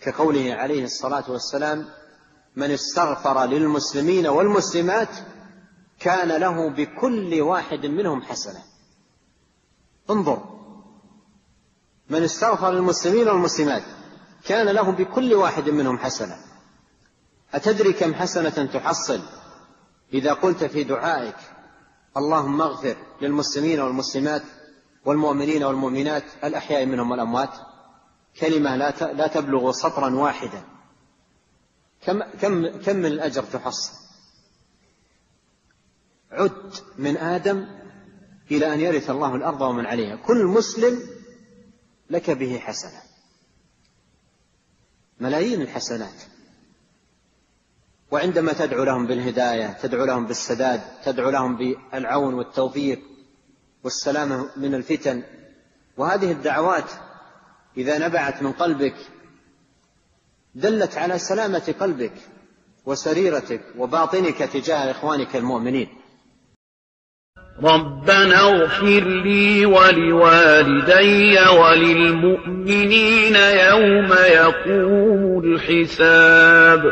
كقوله عليه الصلاة والسلام: من استغفر للمسلمين والمسلمات كان له بكل واحد منهم حسنة. انظر، من استغفر للمسلمين والمسلمات كان له بكل واحد منهم حسنة. أتدري كم حسنة تحصل إذا قلت في دعائك: اللهم اغفر للمسلمين والمسلمات والمؤمنين والمؤمنات الأحياء منهم والأموات؟ كلمة لا تبلغ سطرا واحدا. كم من الأجر تحصل؟ عد من آدم إلى أن يرث الله الأرض ومن عليها، كل مسلم لك به حسنة، ملايين الحسنات. وعندما تدعو لهم بالهداية، تدعو لهم بالسداد، تدعو لهم بالعون والتوفيق والسلامة من الفتن، وهذه الدعوات إذا نبعت من قلبك دلت على سلامة قلبك وسريرتك وباطنك تجاه إخوانك المؤمنين. ربنا اغفر لي ولوالدي وللمؤمنين يوم يقوم الحساب.